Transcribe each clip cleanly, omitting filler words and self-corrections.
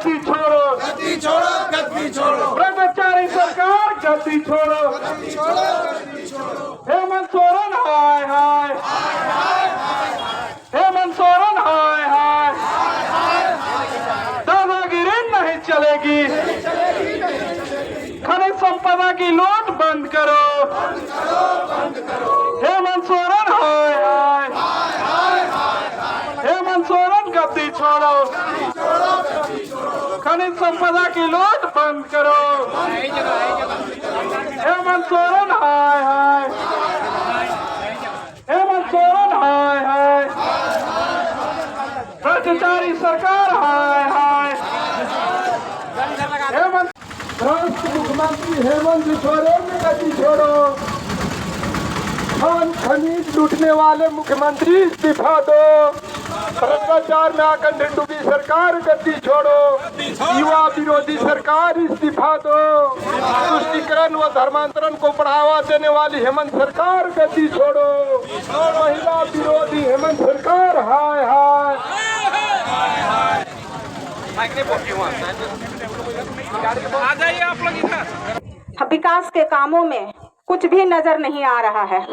गद्दी छोड़ो, गद्दी छोड़ो, गद्दी छोड़ो, भ्रष्टाचारी सरकार गद्दी छोड़ो, गद्दी छोड़ो, गद्दी छोड़ो। हेमंत सोरेन हाय हाय, हेमंत सोरेन हाय हाय, दादागिरी नहीं चलेगी, खनिज संपदा की लूट बंद करो, हेमंत सोरेन हाय हाय, हेमंत सोरेन गद्दी छोड़ो, खनिज संपदा की लूट बंद करो, हेमंत सोरेन हाय हाय, हेमंत सोरेन हाय हाय, भ्रष्टाचारी सरकार हाय हाय, हेमंत राष्ट्र मुख्यमंत्री हेमंत सोरेन गद्दी छोड़ो, खान खनीज लूटने वाले मुख्यमंत्री इस्तीफा दो, भ्रष्टाचार में आकर डूबी सरकार गद्दी छोड़ो, युवा विरोधी सरकार इस्तीफा दो, तुष्टीकरण व धर्मांतरण को बढ़ावा देने वाली हेमंत सरकार गद्दी छोड़ो, महिला विरोधी हेमंत सरकार हाय हाय। आ जाइए आप लोग इधर। विकास के कामों में कुछ भी नजर नहीं आ रहा है।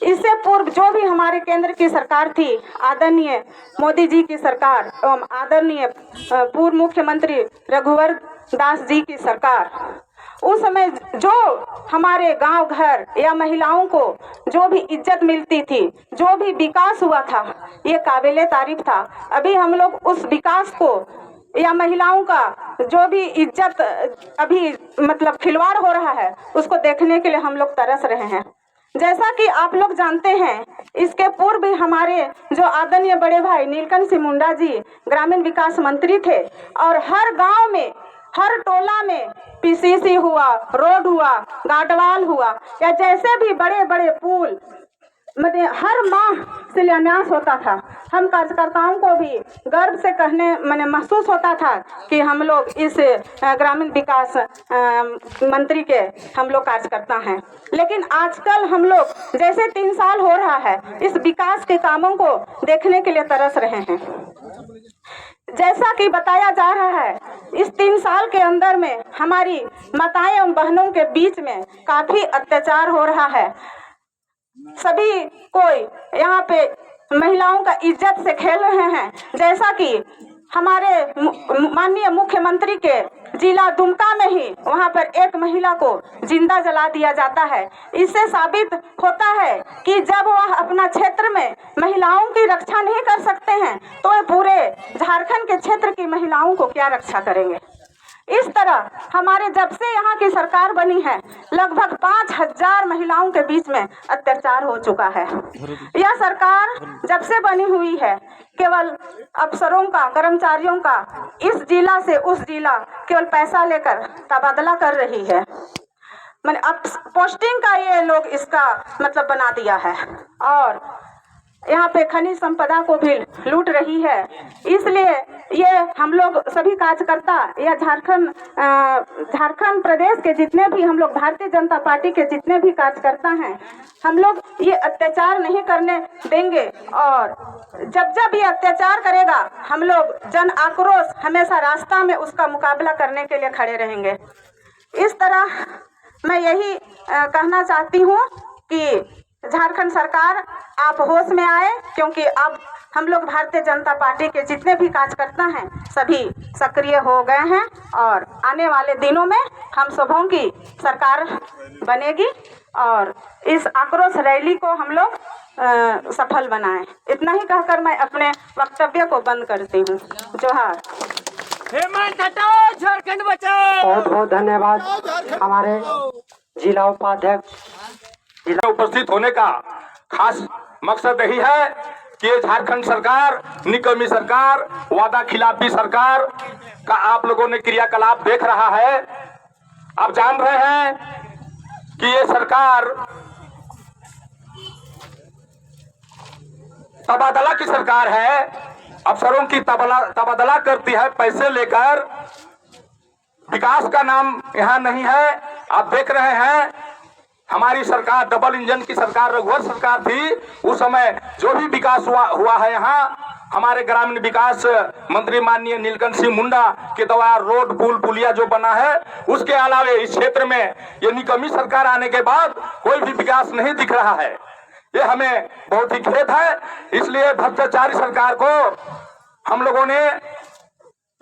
इससे पूर्व जो भी हमारे केंद्र की सरकार थी, आदरणीय मोदी जी की सरकार एवं आदरणीय पूर्व मुख्यमंत्री रघुवर दास जी की सरकार, उस समय जो हमारे गांव घर या महिलाओं को जो भी इज्जत मिलती थी, जो भी विकास हुआ था, ये काबिले तारीफ था। अभी हम लोग उस विकास को या महिलाओं का जो भी इज्जत अभी मतलब खिलवाड़ हो रहा है, उसको देखने के लिए हम लोग तरस रहे हैं। जैसा कि आप लोग जानते हैं, इसके पूर्व भी हमारे जो आदरणीय बड़े भाई नीलकंठ सिंह मुंडा जी ग्रामीण विकास मंत्री थे और हर गांव में, हर टोला में पीसीसी हुआ, रोड हुआ, गार्डवाल हुआ या जैसे भी बड़े बड़े पुल, मतलब हर माह शिलान्यास होता था। हम कार्यकर्ताओं को भी गर्व से कहने मैंने महसूस होता था कि हम लोग इस ग्रामीण विकास मंत्री के हम लोग कार्यकर्ता हैं। लेकिन आजकल हम लोग जैसे 3 साल हो रहा है, इस विकास के कामों को देखने के लिए तरस रहे हैं। जैसा कि बताया जा रहा है, इस 3 साल के अंदर में हमारी माताएं एवं बहनों के बीच में काफी अत्याचार हो रहा है। सभी कोई यहाँ पे महिलाओं का इज्जत से खेल रहे हैं। जैसा कि हमारे माननीय मुख्यमंत्री के जिला दुमका में ही वहाँ पर एक महिला को जिंदा जला दिया जाता है। इससे साबित होता है कि जब वह अपना क्षेत्र में महिलाओं की रक्षा नहीं कर सकते हैं, तो वे पूरे झारखंड के क्षेत्र की महिलाओं को क्या रक्षा करेंगे। इस तरह हमारे जब से यहाँ की सरकार बनी है, लगभग 5000 महिलाओं के बीच में अत्याचार हो चुका है। यह सरकार जब से बनी हुई है, केवल अफसरों का, कर्मचारियों का इस जिला से उस जिला केवल पैसा लेकर तबादला कर रही है। मैंने अब पोस्टिंग का ये लोग इसका मतलब बना दिया है और यहाँ पे खनिज संपदा को भी लूट रही है। इसलिए ये हम लोग सभी कार्यकर्ता या झारखंड प्रदेश के जितने भी हम लोग भारतीय जनता पार्टी के जितने भी कार्यकर्ता हैं, हम लोग ये अत्याचार नहीं करने देंगे और जब ये अत्याचार करेगा, हम लोग जन आक्रोश हमेशा रास्ता में उसका मुकाबला करने के लिए खड़े रहेंगे। इस तरह मैं यही कहना चाहती हूँ कि झारखंड सरकार आप होश में आए, क्योंकि अब हम लोग भारतीय जनता पार्टी के जितने भी कार्यकर्ता हैं सभी सक्रिय हो गए हैं और आने वाले दिनों में हम सबों की सरकार बनेगी और इस आक्रोश रैली को हम लोग सफल बनाएं। इतना ही कहकर मैं अपने वक्तव्य को बंद करती हूँ। जोहार। हेमंत हटाओ, झारखंड बचाओ। बहुत बहुत धन्यवाद हमारे जिला उपाध्यक्ष। जिला उपस्थित होने का खास मकसद यही है कि ये झारखंड सरकार, निकम्मी सरकार, वादा खिलाफी सरकार का आप लोगों ने क्रियाकलाप देख रहा है। आप जान रहे हैं कि ये सरकार तबादला की सरकार है, अफसरों की तबादला करती है पैसे लेकर। विकास का नाम यहाँ नहीं है। आप देख रहे हैं हमारी सरकार डबल इंजन की सरकार रघुवर सरकार थी, उस समय जो भी विकास हुआ है यहाँ हमारे ग्रामीण विकास मंत्री माननीय नीलकंठ सिंह मुंडा के द्वारा रोड पुल पुलिया जो बना है, उसके अलावे इस क्षेत्र में ये निकम्मी सरकार आने के बाद कोई भी विकास नहीं दिख रहा है। ये हमें बहुत ही खेद है। इसलिए भ्रष्टाचारी सरकार को हम लोगों ने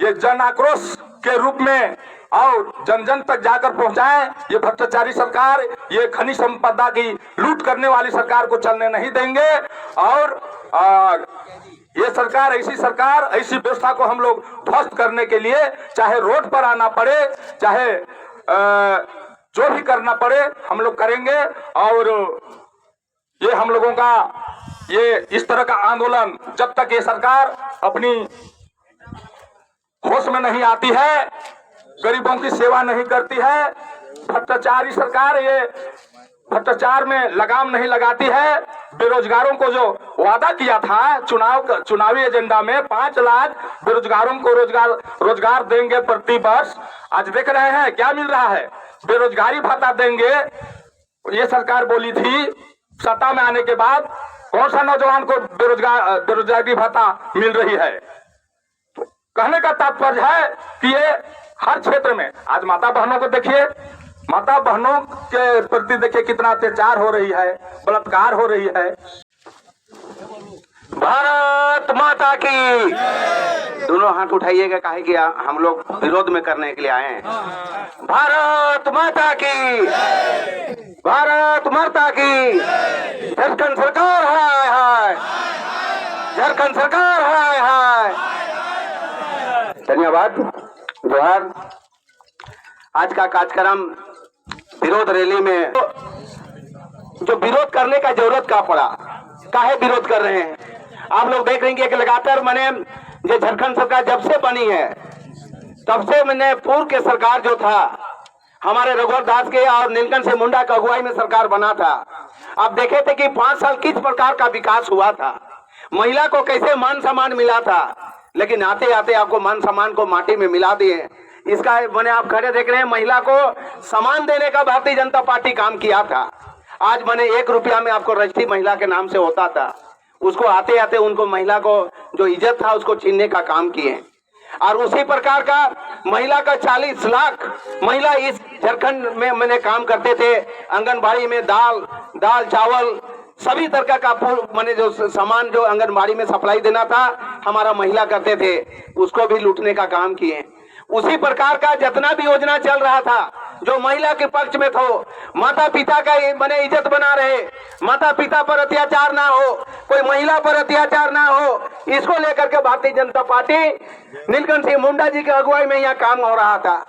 ये जन आक्रोश के रूप में और जन जन तक जाकर पहुंचाए। ये भ्रष्टाचारी सरकार, ये खनिज संपदा की लूट करने वाली सरकार को चलने नहीं देंगे। और ये सरकार, ऐसी व्यवस्था को हम लोग ध्वस्त करने के लिए चाहे रोड पर आना पड़े, चाहे जो भी करना पड़े हम लोग करेंगे। और ये हम लोगों का ये इस तरह का आंदोलन जब तक ये सरकार अपनी होश में नहीं आती है, गरीबों की सेवा नहीं करती है, भ्रष्टाचारी सरकार ये भ्रष्टाचार में लगाम नहीं लगाती है, बेरोजगारों को जो वादा किया था चुनावी एजेंडा में 5 लाख बेरोजगारों को रोजगार देंगे प्रति वर्ष, आज देख रहे हैं क्या मिल रहा है। बेरोजगारी भत्ता देंगे ये सरकार बोली थी, सत्ता में आने के बाद कौन सा नौजवान को बेरोजगारी भत्ता मिल रही है। तो कहने का तात्पर्य है कि ये हर क्षेत्र में, आज माता बहनों को देखिए, माता बहनों के प्रति देखिए कितना अत्याचार हो रही है, बलात्कार हो रही है। भारत माता की, दोनों हाथ उठाइएगा, काहे कि हम लोग विरोध में करने के लिए आए हैं। भारत माता की, भारत माता की, झारखंड सरकार हाय हाय, झारखंड सरकार हाय हाय। धन्यवाद। जोहार। आज का कार्यक्रम विरोध रैली में जो विरोध करने का जरूरत क्या पड़ा, काहे विरोध कर रहे हैं आप लोग देख रहे हैं कि लगातार मैंने जो झारखंड सरकार जब से बनी है तब से मैंने पूर्व के सरकार जो था हमारे रघुवर दास के और नीलकंठ सिंह मुंडा की अगुवाई में सरकार बना था। आप देखे थे कि 5 साल किस प्रकार का विकास हुआ था, महिला को कैसे मान सम्मान मिला था, लेकिन आते आते आपको मान सम्मान को माटी में मिला दिए। इसका मैंने आप खड़े देख रहे हैं, महिला को सम्मान देने का भारतीय जनता पार्टी काम किया था। आज मैंने 1 रुपया में आपको रजिस्ट्री महिला के नाम से होता था, उसको आते आते उनको महिला को जो इज्जत था उसको छीनने का काम किए। और उसी प्रकार का महिला का 40 लाख महिला इस झारखंड में मैंने काम करते थे। आंगनबाड़ी में दाल चावल सभी तरह का मैंने जो सामान जो आंगनबाड़ी में सप्लाई देना था हमारा महिला करते थे, उसको भी लूटने का काम किए। उसी प्रकार का जितना भी योजना चल रहा था जो महिला के पक्ष में था, माता पिता का मैंने इज्जत बना रहे, माता पिता पर अत्याचार ना हो, कोई महिला पर अत्याचार ना हो, इसको लेकर के भारतीय जनता पार्टी नीलकंठ सिंह मुंडा जी की अगुवाई में यहाँ काम हो रहा था।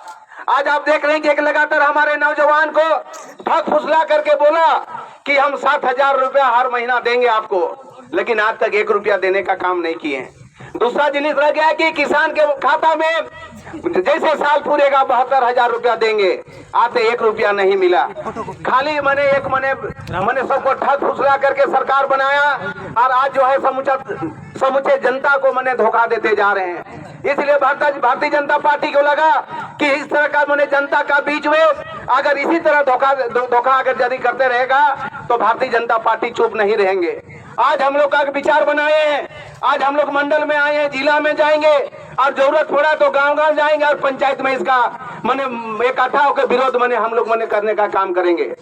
आज आप देख रहे हैं कि एक लगातार हमारे नौजवान को ठग फुसला करके बोला कि हम 7,000 रुपया हर महीना देंगे आपको, लेकिन आज तक 1 रुपया देने का काम नहीं किए। दूसरा जिनिस रह गया कि किसान के खाता में जैसे साल पूरेगा 72,000 रुपया देंगे, आते 1 रुपया नहीं मिला। खाली मैंने सबको ठग फुसला करके सरकार बनाया और आज जो है समूचे जनता को मैंने धोखा देते जा रहे हैं। इसलिए भारतीय जनता पार्टी को लगा कि इस तरह का मैंने जनता का बीच में अगर इसी तरह धोखा अगर जारी करते रहेगा तो भारतीय जनता पार्टी चुप नहीं रहेंगे। आज हम लोग का विचार बनाए हैं, आज हम लोग मंडल में आए हैं, जिला में जाएंगे और जरूरत पड़ा तो गांव-गांव जाएंगे और पंचायत में इसका मैंने इकट्ठा होकर विरोध हम लोग करने का काम करेंगे।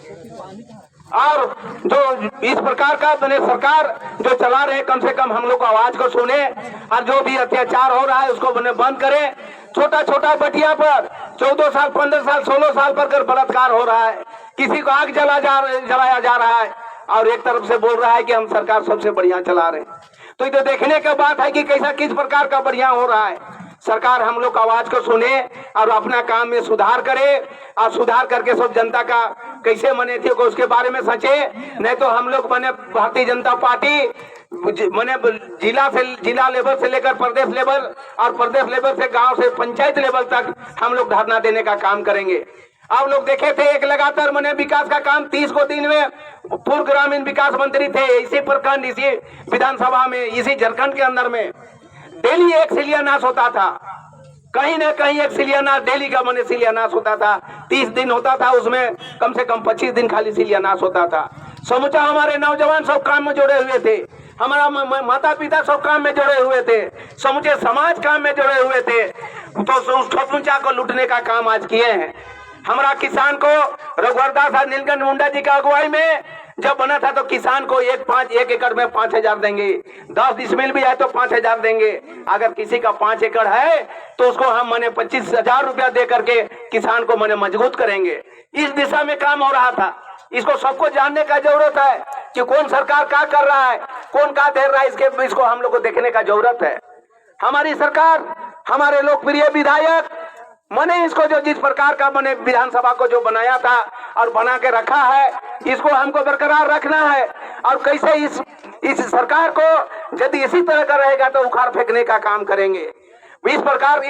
और जो इस प्रकार का मैंने सरकार जो चला रहे, कम से कम हम लोग आवाज को सुने और जो भी अत्याचार हो रहा है उसको बंद करें। छोटा छोटा बटिया पर 14 साल 15 साल 16 साल पर बलात्कार हो रहा है, किसी को आग जलाया जा रहा है और एक तरफ से बोल रहा है कि हम सरकार सबसे बढ़िया चला रहे हैं। तो ये तो देखने का बात है कि कैसा किस प्रकार का बढ़िया हो रहा है। सरकार हम लोग आवाज को सुने और अपना काम में सुधार करे और सुधार करके सब जनता का कैसे मने थे को उसके बारे में सोचे। नहीं तो हम लोग भारतीय जनता पार्टी जिला लेवल से लेकर प्रदेश लेवल और प्रदेश लेवल से गांव से पंचायत लेवल तक हम लोग धरना देने का काम करेंगे। आप लोग देखे थे एक लगातार विकास का काम 30 को दिन में पूर्व ग्रामीण विकास मंत्री थे, इसी प्रखंड इसी विधानसभा में इसी झारखंड के अंदर में डेली एक शिलान्यास होता था, कहीं ना कहीं एक शिलान्यास डेली का शिलान्यास होता था। 30 दिन होता था, उसमें कम से कम 25 दिन खाली शिलान्यास होता था। समूचा हमारे नौजवान सब काम में जुड़े हुए थे, हमारा माता पिता सब काम में जुड़े हुए थे, समूचे समाज काम में जुड़े हुए थे, तो उस ठोसुंचा को लूटने का काम आज किए हैं। हमारा किसान को रघुवर दास नीलकंठ मुंडा जी की अगुवाई में जब बना था तो किसान को एक एकड़ में 5,000 देंगे, 10 डिसमिल भी है तो 5,000 देंगे। अगर किसी का 5 एकड़ है तो उसको हम 25,000 रुपया दे करके किसान को मजबूत करेंगे। इस दिशा में काम हो रहा था। इसको सबको जानने का जरूरत है कि कौन सरकार क्या कर रहा है, कौन क्या दे रहा है, इसको हम लोग को देखने का जरूरत है। हमारी सरकार, हमारे लोकप्रिय विधायक इसको जो जिस प्रकार का विधानसभा को जो बनाया था और बना के रखा है, इसको हमको बरकरार रखना है। और कैसे इस सरकार को यदि इसी तरह का रहेगा तो उखाड़ फेंकने का काम करेंगे। इस प्रकार